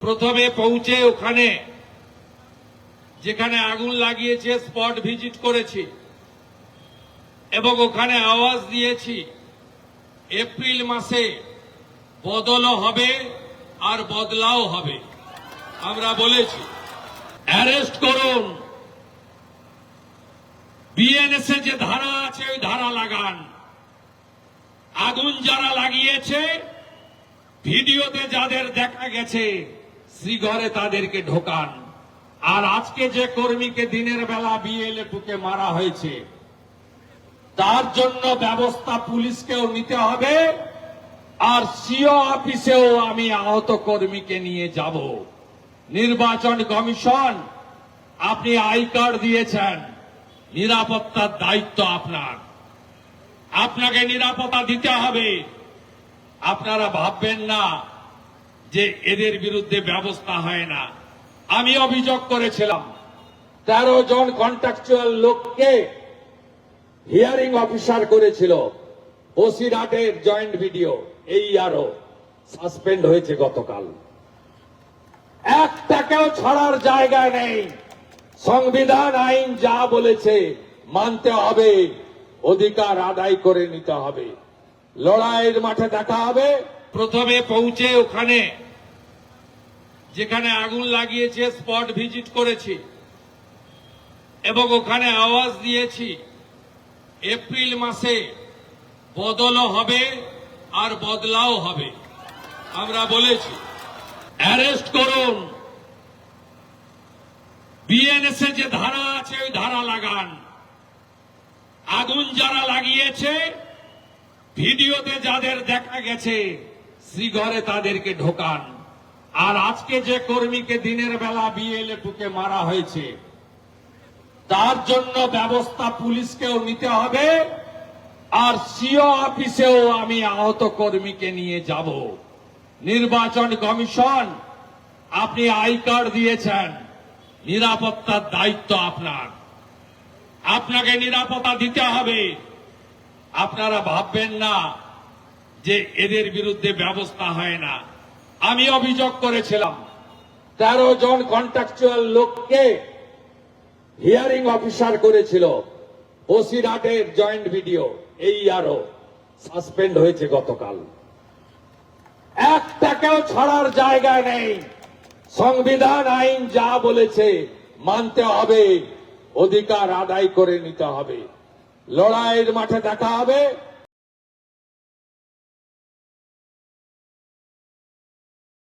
প্রথমে পৌঁছে ওখানে যেখানে আগুন লাগিয়েছে স্পট ভিজিট করেছি এবং ওখানে আওয়াজ দিয়েছি এপ্রিল মাসে বদলও হবে আর বদলাও হবে। আমরা বলেছি অ্যারেস্ট করুন, বিএনএস এ যে ধারা আছে ওই ধারা লাগান, আগুন যারা লাগিয়েছে ভিডিওতে যাদের দেখা গেছে শ্রীঘরে তাদেরকে ঢোকান। আর আজকে যে কর্মীকে দিনের বেলা বিএলএ-2 মারা হয়েছে তার জন্য ব্যবস্থা পুলিশকেও নিতে হবে, আর সিও অফিসেও আমি আহত কর্মীকে নিয়ে যাব। নির্বাচন কমিশন, আপনি আই কার্ড দিয়েছেন, নিরাপত্তার দায়িত্ব আপনার, আপনাকে নিরাপত্তা দিতে হবে। আপনারা ভাববেন না যে এদের বিরুদ্ধে ব্যবস্থা হয় না। আমি অভিযোগ করেছিলাম 13 জন কন্ট্রাকচুয়াল লোককে হিয়ারিং অফিসার করেছিল, বসিরহাটের জয়েন্ট ভিডিও এই আরো সাসপেন্ড হয়েছে গতকাল। একটাকেও ছাড়ার জায়গা নেই। সংবিধান আইন যা বলেছে মানতে হবে, অধিকার আদায় করে নিতে হবে, লড়াইয়ের মাঠে দেখা হবে। প্রথমে পৌঁছে ওখানে যেখানে আগুন লাগিয়েছে স্পট ভিজিট করেছি এবং ওখানে আওয়াজ দিয়েছি এপ্রিল মাসে বদলও হবে আর বদলাও হবে। আমরা বলেছি অ্যারেস্ট করুন, বিএনএস এ যে ধারা আছে ওই ধারা লাগান, আগুন যারা লাগিয়েছে ভিডিওতে যাদের দেখা গেছে শ্রীঘরে তাদেরকে ঢোকান। আর আজকে যে কর্মীকে দিনের বেলা বিএলএ-2 মারা হয়েছে তার জন্য ব্যবস্থা পুলিশকেও নিতে হবে, আর সিও অফিসেও আমি আহত কর্মীকে নিয়ে যাব। নির্বাচন কমিশন, আপনি আই কার্ড দিয়েছেন, নিরাপত্তার দায়িত্ব আপনার, আপনাকে নিরাপত্তা দিতে হবে। আপনারা ভাববেন না যে এদের বিরুদ্ধে ব্যবস্থা হয় না। আমি অভিযোগ করেছিলাম 13 জন কন্ট্রাকচুয়াল লোককে হিয়ারিং অফিসার করেছিল, বসিরহাটের জয়েন্ট ভিডিও এই আরো সাসপেন্ড হয়েছে গতকাল। একটাকেও ছাড়ার জায়গা নেই। সংবিধান আইন যা বলেছে মানতে হবে, অধিকার আদায় করে নিতে হবে, লড়াইয়ের মাঠে দেখা হবে।